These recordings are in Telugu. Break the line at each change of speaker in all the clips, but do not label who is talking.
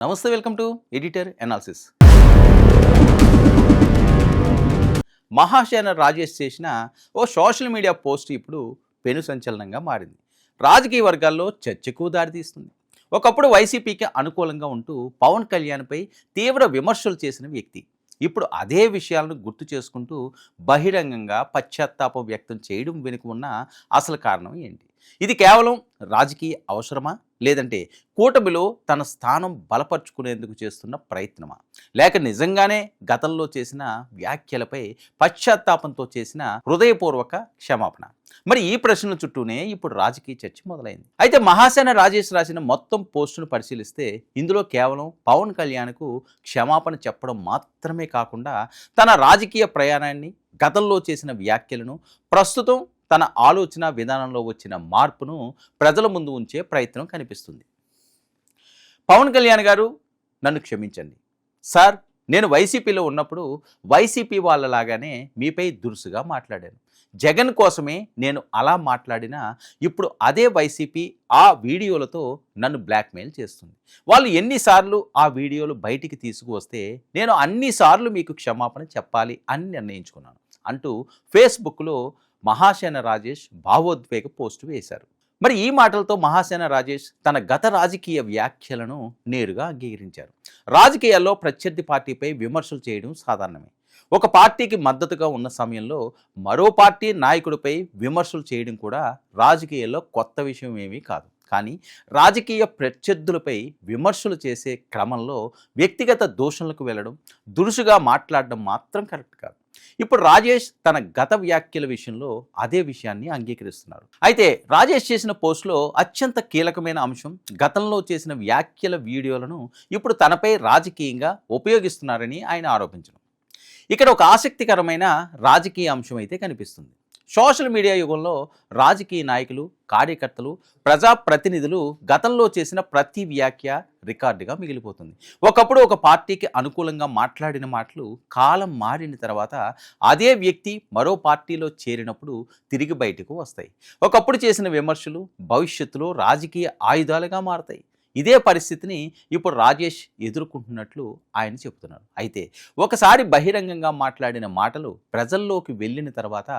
నమస్తే, welcome to editor analysis. Mahasena Rajesh చేసిన ఓ సోషల్ మీడియా పోస్ట్ ఇప్పుడు పెను సంచలనంగా మారింది. రాజకీయ వర్గాల్లో చర్చకు దారితీస్తుంది. ఒకప్పుడు వైసీపీకి అనుకూలంగా ఉంటూ పవన్ కళ్యాణ్పై తీవ్ర విమర్శలు చేసిన వ్యక్తి ఇప్పుడు అదే విషయాలను గుర్తు చేసుకుంటూ బహిరంగంగా పశ్చాత్తాపం వ్యక్తం చేయడం వెనుక ఉన్న అసలు కారణం ఏంటి? ఇది కేవలం రాజకీయ అవసరమా, లేదంటే కూటమిలో తన స్థానం బలపరుచుకునేందుకు చేస్తున్న ప్రయత్నమా, లేక నిజంగానే గతంలో చేసిన వ్యాఖ్యలపై పశ్చాత్తాపంతో చేసిన హృదయపూర్వక క్షమాపణ? మరి ఈ ప్రశ్నల చుట్టూనే ఇప్పుడు రాజకీయ చర్చ మొదలైంది. అయితే మహాసేన రాజేష్ రాసిన మొత్తం పోస్టును పరిశీలిస్తే ఇందులో కేవలం పవన్ కళ్యాణ్కు క్షమాపణ చెప్పడం మాత్రమే కాకుండా తన రాజకీయ ప్రయాణాన్ని, గతంలో చేసిన వ్యాఖ్యలను, ప్రస్తుతం తన ఆలోచన విధానంలో వచ్చిన మార్పును ప్రజల ముందు ఉంచే ప్రయత్నం కనిపిస్తుంది. పవన్ కళ్యాణ్ గారు, నన్ను క్షమించండి సార్, నేను వైసీపీలో ఉన్నప్పుడు వైసీపీ వాళ్ళలాగానే మీపై దురుసుగా మాట్లాడాను. జగన్ కోసమే నేను అలా మాట్లాడినా ఇప్పుడు అదే వైసీపీ ఆ వీడియోలతో నన్ను బ్లాక్మెయిల్ చేస్తుంది. వాళ్ళు ఎన్నిసార్లు ఆ వీడియోలు బయటికి తీసుకువస్తే నేను అన్నిసార్లు మీకు క్షమాపణ చెప్పాలి అని నిర్ణయించుకున్నాను అంటూ ఫేస్బుక్లో మహాసేన రాజేష్ భావోద్వేగ పోస్టు వేశారు. మరి ఈ మాటలతో మహాసేన రాజేష్ తన గత రాజకీయ వ్యాఖ్యలను నేరుగా అంగీకరించారు. రాజకీయాల్లో ప్రత్యర్థి పార్టీపై విమర్శలు చేయడం సాధారణమే. ఒక పార్టీకి మద్దతుగా ఉన్న సమయంలో మరో పార్టీ నాయకుడిపై విమర్శలు చేయడం కూడా రాజకీయాల్లో కొత్త విషయం ఏమీ కాదు. కానీ రాజకీయ ప్రత్యర్థులపై విమర్శలు చేసే క్రమంలో వ్యక్తిగత దూషణలకు వెళ్ళడం, దురుసుగా మాట్లాడడం మాత్రం కరెక్ట్ కాదు. ఇప్పుడు రాజేష్ తన గత వ్యాఖ్యల విషయంలో అదే విషయాన్ని అంగీకరిస్తున్నారు. అయితే రాజేష్ చేసిన పోస్టులో అత్యంత కీలకమైన అంశం గతంలో చేసిన వ్యాఖ్యల వీడియోలను ఇప్పుడు తనపై రాజకీయంగా ఉపయోగిస్తున్నారని ఆయన ఆరోపించడం. ఇక్కడ ఒక ఆసక్తికరమైన రాజకీయ అంశం అయితే కనిపిస్తుంది. సోషల్ మీడియా యుగంలో రాజకీయ నాయకులు, కార్యకర్తలు, ప్రజాప్రతినిధులు గతంలో చేసిన ప్రతి వ్యాఖ్య రికార్డుగా మిగిలిపోతుంది. ఒకప్పుడు ఒక పార్టీకి అనుకూలంగా మాట్లాడిన మాటలు కాలం మారిన తర్వాత అదే వ్యక్తి మరో పార్టీలో చేరినప్పుడు తిరిగి బయటకు వస్తాయి. ఒకప్పుడు చేసిన విమర్శలు భవిష్యత్తులో రాజకీయ ఆయుధాలుగా మారతాయి. ఇదే పరిస్థితిని ఇప్పుడు రాజేష్ ఎదుర్కొంటున్నట్లు ఆయన చెబుతున్నారు. అయితే ఒకసారి బహిరంగంగా మాట్లాడిన మాటలు ప్రజల్లోకి వెళ్ళిన తర్వాత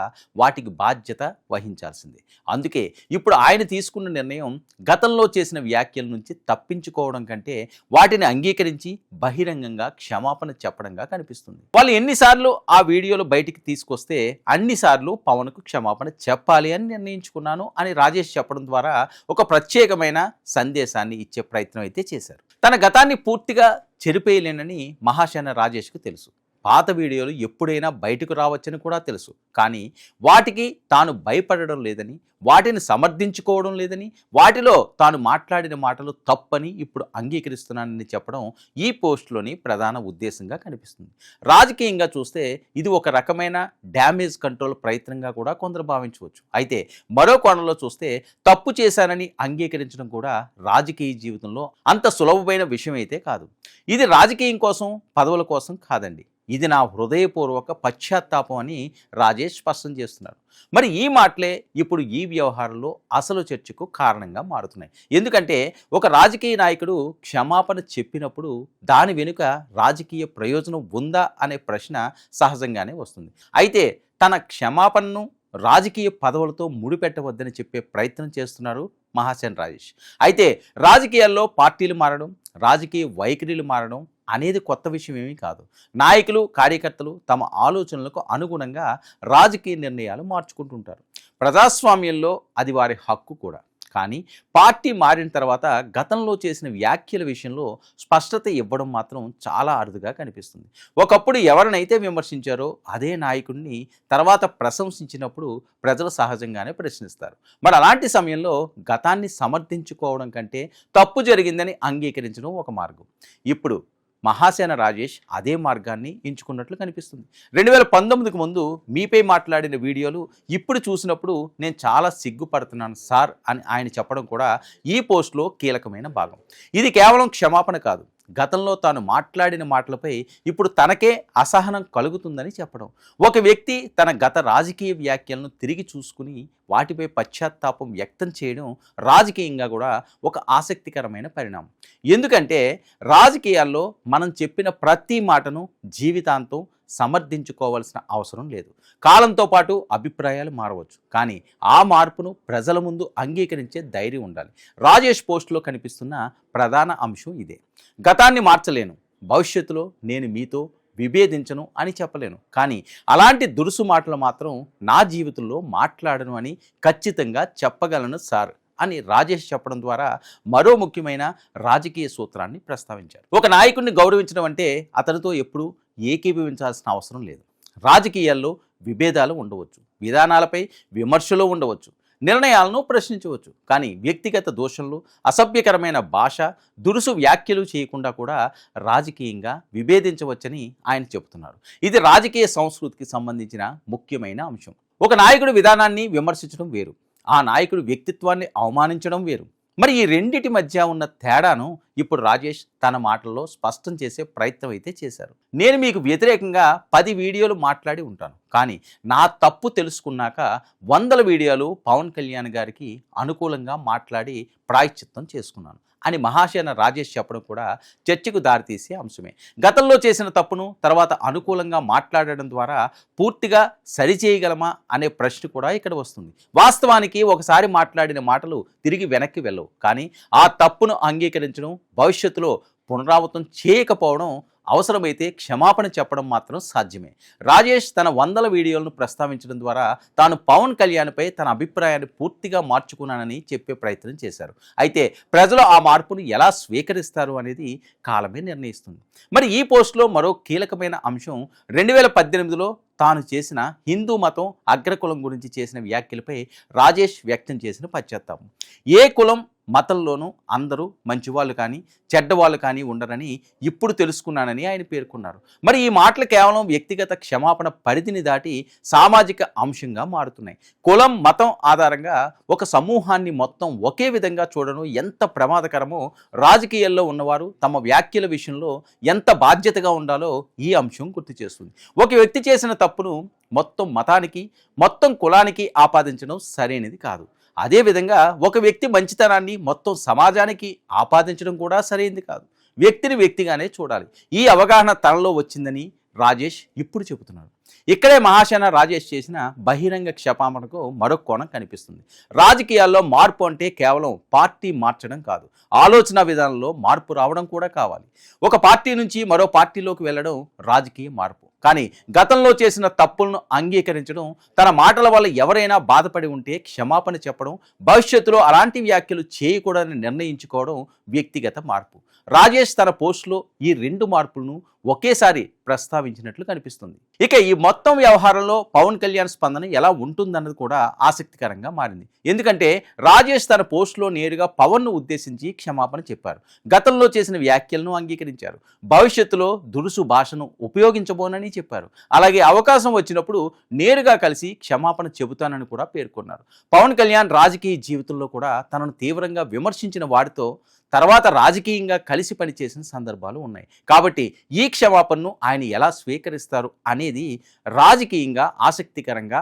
వాటికి బాధ్యత వహించాల్సిందే. అందుకే ఇప్పుడు ఆయన తీసుకున్న నిర్ణయం గతంలో చేసిన వ్యాఖ్యల నుంచి తప్పించుకోవడం కంటే వాటిని అంగీకరించి బహిరంగంగా క్షమాపణ చెప్పడంగా కనిపిస్తుంది. వాళ్ళు ఎన్నిసార్లు ఆ వీడియోలు బయటికి తీసుకొస్తే అన్నిసార్లు పవన్కు క్షమాపణ చెప్పాలి అని నిర్ణయించుకున్నాను అని రాజేష్ చెప్పడం ద్వారా ఒక ప్రత్యేకమైన సందేశాన్ని ఇచ్చే ప్రయత్నం అయితే చేశారు. తన గతాన్ని పూర్తిగా చెరిపేయలేనని మహాసేన రాజేష్కు తెలుసు. పాత వీడియోలు ఎప్పుడైనా బయటకు రావచ్చని కూడా తెలుసు. కానీ వాటికి తాను భయపడడం లేదని, వాటిని సమర్థించుకోవడం లేదని, వాటిలో తాను మాట్లాడిన మాటలు తప్పని ఇప్పుడు అంగీకరిస్తున్నానని చెప్పడం ఈ పోస్టులోని ప్రధాన ఉద్దేశంగా కనిపిస్తుంది. రాజకీయంగా చూస్తే ఇది ఒక రకమైన డ్యామేజ్ కంట్రోల్ ప్రయత్నంగా కూడా కొందరు భావించవచ్చు. అయితే మరో కోణంలో చూస్తే తప్పు చేశానని అంగీకరించడం కూడా రాజకీయ జీవితంలో అంత సులభమైన విషయం అయితే కాదు. ఇది రాజకీయం కోసం, పదవుల కోసం కాదండి. ఇది నా హృదయపూర్వక పశ్చాత్తాపం అని రాజేష్ స్పష్టం చేస్తున్నారు. మరి ఈ మాటలే ఇప్పుడు ఈ వ్యవహారంలో అసలు చర్చకు కారణంగా మారుతున్నాయి. ఎందుకంటే ఒక రాజకీయ నాయకుడు క్షమాపణ చెప్పినప్పుడు దాని వెనుక రాజకీయ ప్రయోజనం ఉందా అనే ప్రశ్న సహజంగానే వస్తుంది. అయితే తన క్షమాపణను రాజకీయ పదవులతో ముడిపెట్టవద్దని చెప్పే ప్రయత్నం చేస్తున్నారు మహాసేన రాజేష్. అయితే రాజకీయాల్లో పార్టీలు మారడం, రాజకీయ వైఖరిలు మారడం అనేది కొత్త విషయం ఏమీ కాదు. నాయకులు, కార్యకర్తలు తమ ఆలోచనలకు అనుగుణంగా రాజకీయ నిర్ణయాలు మార్చుకుంటుంటారు. ప్రజాస్వామ్యంలో అది వారి హక్కు కూడా. కానీ పార్టీ మారిన తర్వాత గతంలో చేసిన వ్యాఖ్యల విషయంలో స్పష్టత ఇవ్వడం మాత్రం చాలా అరుదుగా కనిపిస్తుంది. ఒకప్పుడు ఎవరినైతే విమర్శించారో అదే నాయకుడిని తర్వాత ప్రశంసించినప్పుడు ప్రజలు సహజంగానే ప్రశ్నిస్తారు. మరి అలాంటి సమయంలో గతాన్ని సమర్థించుకోవడం కంటే తప్పు జరిగిందని అంగీకరించడం ఒక మార్గం. ఇప్పుడు మహాసేన రాజేష్ అదే మార్గాన్ని ఎంచుకున్నట్లు కనిపిస్తుంది. 2019కు ముందు మీపై మాట్లాడిన వీడియోలు ఇప్పుడు చూసినప్పుడు నేను చాలా సిగ్గుపడుతున్నాను సార్ అని ఆయన చెప్పడం కూడా ఈ పోస్టులో కీలకమైన భాగం. ఇది కేవలం క్షమాపణ కాదు, గతంలో తాను మాట్లాడిన మాటలపై ఇప్పుడు తనకే అసహనం కలుగుతుందని చెప్పడం. ఒక వ్యక్తి తన గత రాజకీయ వ్యాఖ్యలను తిరిగి చూసుకుని వాటిపై పశ్చాత్తాపం వ్యక్తం చేయడం రాజకీయంగా కూడా ఒక ఆసక్తికరమైన పరిణామం. ఎందుకంటే రాజకీయాల్లో మనం చెప్పిన ప్రతి మాటను జీవితాంతం సమర్థించుకోవాల్సిన అవసరం లేదు. కాలంతో పాటు అభిప్రాయాలు మారవచ్చు, కానీ ఆ మార్పును ప్రజల ముందు అంగీకరించే ధైర్యం ఉండాలి. రాజేష్ పోస్టులో కనిపిస్తున్న ప్రధాన అంశం ఇదే. గతాన్ని మార్చలేను, భవిష్యత్తులో నేను మీతో విభేదించను అని చెప్పలేను, కానీ అలాంటి దురుసు మాటలు మాత్రం నా జీవితంలో మాట్లాడను అని ఖచ్చితంగా చెప్పగలను సార్ అని రాజేష్ చెప్పడం ద్వారా మరో ముఖ్యమైన రాజకీయ సూత్రాన్ని ప్రస్తావించారు. ఒక నాయకుడిని గౌరవించడం అంటే అతనితో ఎప్పుడూ ఏకీభవించాల్సిన అవసరం లేదు. రాజకీయాల్లో విభేదాలు ఉండవచ్చు, విధానాలపై విమర్శలు ఉండవచ్చు, నిర్ణయాలను ప్రశ్నించవచ్చు, కానీ వ్యక్తిగత దోషంలు, అసభ్యకరమైన భాష, దురుసు వ్యాఖ్యలు చేయకుండా కూడా రాజకీయంగా విభేదించవచ్చని ఆయన చెబుతున్నారు. ఇది రాజకీయ సంస్కృతికి సంబంధించిన ముఖ్యమైన అంశం. ఒక నాయకుడి విధానాన్ని విమర్శించడం వేరు, ఆ నాయకుడి వ్యక్తిత్వాన్ని అవమానించడం వేరు. మరి ఈ రెండిటి మధ్య ఉన్న తేడాను ఇప్పుడు రాజేష్ తన మాటల్లో స్పష్టం చేసే ప్రయత్నం అయితే చేశారు. నేను మీకు వ్యతిరేకంగా 10 వీడియోలు మాట్లాడి ఉంటాను, కానీ నా తప్పు తెలుసుకున్నాక 100 వీడియోలు పవన్ కళ్యాణ్ గారికి అనుకూలంగా మాట్లాడి ప్రాయశ్చిత్తం చేసుకున్నాను అని మహాసేన రాజేష్ చెప్పడం కూడా చర్చకు దారితీసే అంశమే. గతంలో చేసిన తప్పును తర్వాత అనుకూలంగా మాట్లాడడం ద్వారా పూర్తిగా సరిచేయగలమా అనే ప్రశ్న కూడా ఇక్కడ వస్తుంది. వాస్తవానికి ఒకసారి మాట్లాడిన మాటలు తిరిగి వెనక్కి వెళ్ళవు, కానీ ఆ తప్పును అంగీకరించడం, భవిష్యత్తులో పునరావృతం చేయకపోవడం, అవసరమైతే క్షమాపణ చెప్పడం మాత్రం సాధ్యమే. రాజేష్ తన 100 వీడియోలను ప్రస్తావించడం ద్వారా తాను పవన్ కళ్యాణ్పై తన అభిప్రాయాన్ని పూర్తిగా మార్చుకున్నానని చెప్పే ప్రయత్నం చేశారు. అయితే ప్రజలు ఆ మార్పును ఎలా స్వీకరిస్తారు అనేది కాలమే నిర్ణయిస్తుంది. మరి ఈ పోస్టులో మరో కీలకమైన అంశం 2018లో తాను చేసిన హిందూ మతం అగ్రకులం గురించి చేసిన వ్యాఖ్యలపై రాజేష్ వ్యక్తం చేసిన పశ్చాత్తాపం. ఏ కులం మతంలోనూ అందరూ మంచివాళ్ళు కానీ చెడ్డవాళ్ళు కానీ ఉండరని ఇప్పుడు తెలుసుకున్నానని ఆయన పేర్కొన్నారు. మరి ఈ మాటలు కేవలం వ్యక్తిగత క్షమాపణ పరిధిని దాటి సామాజిక అంశంగా మారుతున్నాయి. కులం, మతం ఆధారంగా ఒక సమూహాన్ని మొత్తం ఒకే విధంగా చూడడం ఎంత ప్రమాదకరమో రాజకీయాల్లో ఉన్నవారు తమ వ్యాఖ్యల విషయంలో ఎంత బాధ్యతగా ఉండాలో ఈ అంశం గుర్తు చేస్తుంది. ఒక వ్యక్తి చేసిన తప్పును మొత్తం మతానికి, మొత్తం కులానికి ఆపాదించడం సరైనది కాదు. అదేవిధంగా ఒక వ్యక్తి మంచితనాన్ని మొత్తం సమాజానికి ఆపాదించడం కూడా సరైనది కాదు. వ్యక్తిని వ్యక్తిగానే చూడాలి. ఈ అవగాహన తనలో వచ్చిందని రాజేష్ ఇప్పుడు చెబుతున్నారు. ఇక్కడే మహాసేన రాజేష్ చేసిన బహిరంగ క్షమాపణకు మరో కోణం కనిపిస్తుంది. రాజకీయాల్లో మార్పు అంటే కేవలం పార్టీ మార్చడం కాదు, ఆలోచన విధానంలో మార్పు రావడం కూడా కావాలి. ఒక పార్టీ నుంచి మరో పార్టీలోకి వెళ్ళడం రాజకీయ మార్పు, కానీ గతంలో చేసిన తప్పులను అంగీకరించడం, తన మాటల వల్ల ఎవరైనా బాధపడి ఉంటే క్షమాపణ చెప్పడం, భవిష్యత్తులో అలాంటి వ్యాఖ్యలు చేయకూడదని నిర్ణయించుకోవడం వ్యక్తిగత మార్పు. రాజేష్ తన పోస్టులో ఈ 2 మార్పులను ఒకేసారి ప్రస్తావించినట్లు కనిపిస్తుంది. ఇక ఈ మొత్తం వ్యవహారంలో పవన్ కళ్యాణ్ స్పందన ఎలా ఉంటుందన్నది కూడా ఆసక్తికరంగా మారింది. ఎందుకంటే రాజేష్ తన పోస్టులో నేరుగా పవన్ను ఉద్దేశించి క్షమాపణ చెప్పారు. గతంలో చేసిన వ్యాఖ్యలను అంగీకరించారు. భవిష్యత్తులో దురుసు భాషను ఉపయోగించబోనని చెప్పారు. అలాగే అవకాశం వచ్చినప్పుడు నేరుగా కలిసి క్షమాపణ చెబుతానని కూడా పేర్కొన్నారు. పవన్ కళ్యాణ్ రాజకీయ జీవితంలో కూడా తనను తీవ్రంగా విమర్శించిన వారితో తర్వాత రాజకీయంగా కలిసి పనిచేసిన సందర్భాలు ఉన్నాయి. కాబట్టి ఈ క్షమాపణను ఆయన ఎలా స్వీకరిస్తారు అనేది రాజకీయంగా ఆసక్తికరంగా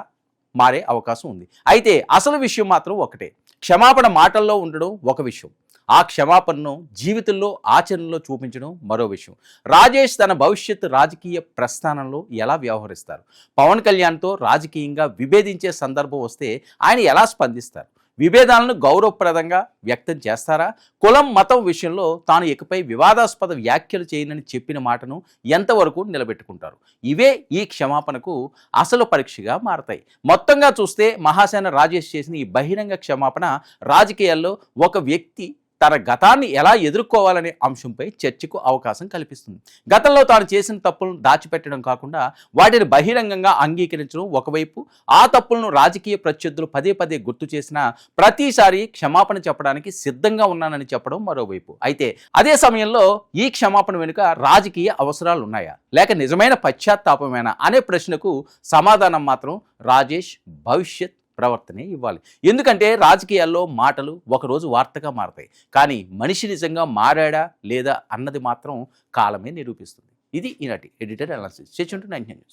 మారే అవకాశం ఉంది. అయితే అసలు విషయం మాత్రం ఒకటే. క్షమాపణ మాటల్లో ఉండడం ఒక విషయం, ఆ క్షమాపణను జీవితంలో ఆచరణలో చూపించడం మరో విషయం. రాజేష్ తన భవిష్యత్తు రాజకీయ ప్రస్థానంలో ఎలా వ్యవహరిస్తారు? పవన్ కళ్యాణ్తో రాజకీయంగా విభేదించే సందర్భం వస్తే ఆయన ఎలా స్పందిస్తారు? విభేదాలను గౌరవప్రదంగా వ్యక్తం చేస్తారా? కులం, మతం విషయంలో తాను ఇకపై వివాదాస్పద వ్యాఖ్యలు చేయనని చెప్పిన మాటను ఎంతవరకు నిలబెట్టుకుంటారు? ఇవే ఈ క్షమాపణకు అసలు పరీక్షగా మారతాయి. మొత్తంగా చూస్తే మహాసేన రాజేష్ చేసిన ఈ బహిరంగ క్షమాపణ రాజకీయాల్లో ఒక వ్యక్తి తన గతాన్ని ఎలా ఎదుర్కోవాలనే అంశంపై చర్చకు అవకాశం కల్పిస్తుంది. గతంలో తాను చేసిన తప్పులను దాచిపెట్టడం కాకుండా వాటిని బహిరంగంగా అంగీకరించడం ఒకవైపు, ఆ తప్పులను రాజకీయ ప్రత్యర్థులు పదే పదే గుర్తు చేసిన ప్రతిసారి క్షమాపణ చెప్పడానికి సిద్ధంగా ఉన్నానని చెప్పడం మరోవైపు. అయితే అదే సమయంలో ఈ క్షమాపణ వెనుక రాజకీయ అవసరాలు ఉన్నాయా, లేక నిజమైన పశ్చాత్తాపమేనా అనే ప్రశ్నకు సమాధానం మాత్రం రాజేష్ భవిష్యత్ ప్రవర్తనే ఇవ్వాలి. ఎందుకంటే రాజకీయాల్లో మాటలు ఒకరోజు వార్తగా మారతాయి, కానీ మనిషి నిజంగా మారాడా లేదా అన్నది మాత్రం కాలమే నిరూపిస్తుంది. ఇది ఈనాటి editor analysis. Stay tuned to 99 news.